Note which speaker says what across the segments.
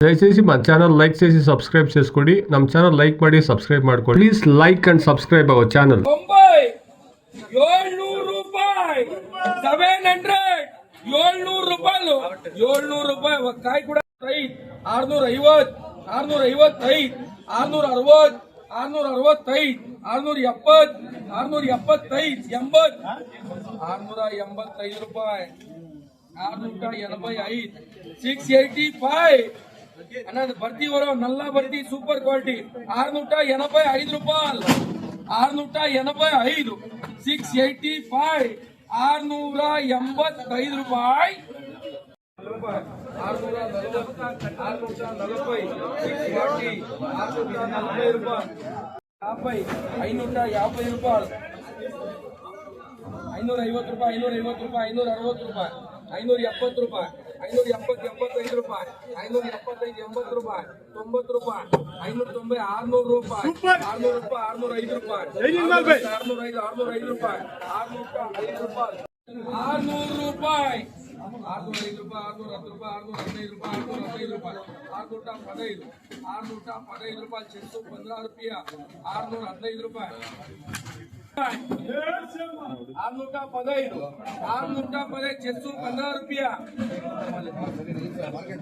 Speaker 1: దయచేసి మా channel like చేసి సబ్స్క్రైబ్ చేసుకోండి. ನಮ್ಮ ఛానల్ లైక్ ಮಾಡಿ ಸಬ್ಸ್ಕ್ರೈಬ್ ಮಾಡ್ಕೊಳ್ಳಿ. Please like and subscribe our channel.
Speaker 2: 700 ರೂಪಾಯಿ 700 700 ರೂಪಾಯಿ 700 ರೂಪಾಯಿ ಕಾಯಿ ಕೂಡ 650 655 660 665 670 675 80 685 ರೂಪಾಯಿ 685 685 ಅನ್ನೋದು ಬರ್ತಿ ಬರೋ ನಲ್ಲ ಬರ್ತಿ ಸೂಪರ್ ಕ್ವಾಲಿಟಿ 685 ರೂಪಾಯಿ 685 685 685 ರೂಪಾಯಿ 550 ರೂಪಾಯಿ 550 ರೂಪಾಯಿ 550 ರೂಪಾಯಿ 560 ರೂಪಾಯಿ 570 ರೂಪಾಯಿ 570 75 ರೂಪಾಯಿ 575 80 ರೂಪಾಯಿ 90 ರೂಪಾಯಿ 590 600 ರೂಪಾಯಿ 600 ರೂಪಾಯಿ 605 ರೂಪಾಯಿ 605 605 ರೂಪಾಯಿ 605 ರೂಪಾಯಿ 600 ರೂಪಾಯಿ 605 ರೂಪಾಯಿ 610 ರೂಪಾಯಿ 615 ರೂಪಾಯಿ 615 615 ರೂಪಾಯಿ ಚೆಕ್ಕು 15 ರೂಪಾಯಿ 615 ರೂಪಾಯಿ 615 ಚೆಕ್ಕು 15 ರೂಪಾಯಿ 615 ರೂಪಾಯಿ ಚೆಕ್ಕು 15 615 550 ರೂಪಾಯಿ 550 ರೂಪಾಯಿ 550 ರೂಪಾಯಿ 560 ರೂಪಾಯಿ 570 ರೂಪಾಯಿ 570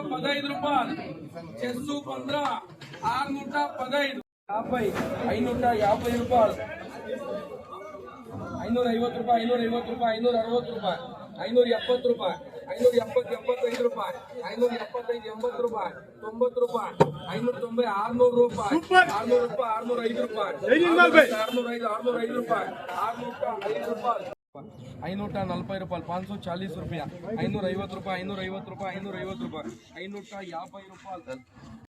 Speaker 2: 75 ರೂಪಾಯಿ 575 80 ರೂಪಾಯಿ 90 ರೂಪಾಯಿ 590 600 ರೂಪಾಯಿ 600 ರೂಪಾಯಿ 605 ರೂಪಾಯಿ 605 605 ರೂಪಾಯಿ 605 ರೂಪಾಯಿ 540 ರೂಪಾಯಿ 540 ರೂಪಾಯಿ 550 ರೂಪಾಯಿ 550 ರೂಪಾಯಿ 550 ರೂಪಾಯಿ 550 ರೂಪಾಯಿ 550 ರೂಪಾಯಿ 550 ರೂಪಾಯಿ 550 ರೂಪಾಯಿ 560 ರೂಪಾಯಿ 570 ರೂಪಾಯಿ 570 75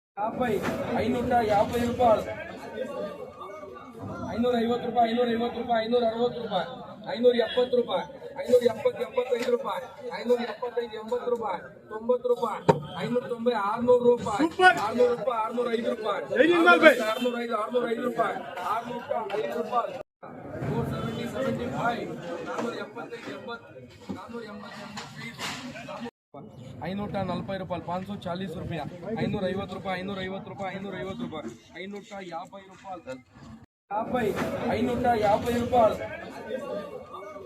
Speaker 2: ರೂಪಾಯಿ 575 80 ರೂಪಾಯಿ 90 ರೂಪಾಯಿ 590 600 ರೂಪಾಯಿ 600 ರೂಪಾಯಿ 605 ರೂಪಾಯಿ 605 605 ರೂಪಾಯಿ 605 ರೂಪಾಯಿ 470 75 475 80 485 540 ರೂಪಾಯಿ 540 ರೂಪಾಯಿ 550 ರೂಪಾಯಿ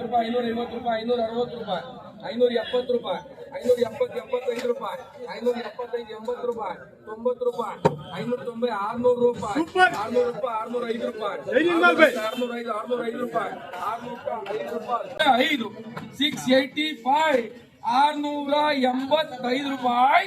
Speaker 2: 550 ರೂಪಾಯಿ 550 ರೂಪಾಯಿ 550 ರೂಪಾಯಿ 550 ರೂಪಾಯಿ 550 ರೂಪಾಯಿ 550 ರೂಪಾಯಿ 560 ರೂಪಾಯಿ 570 ರೂಪಾಯಿ 570 75 ರೂಪಾಯಿ 575 80 ರೂಪಾಯಿ 90 ರೂಪಾಯಿ 590 600 ರೂಪಾಯಿ 600 ರೂಪಾಯಿ 605 ರೂಪಾಯಿ 605 605 ರೂಪಾಯಿ 605 ರೂಪಾಯಿ 5 685 685 ರೂಪಾಯಿ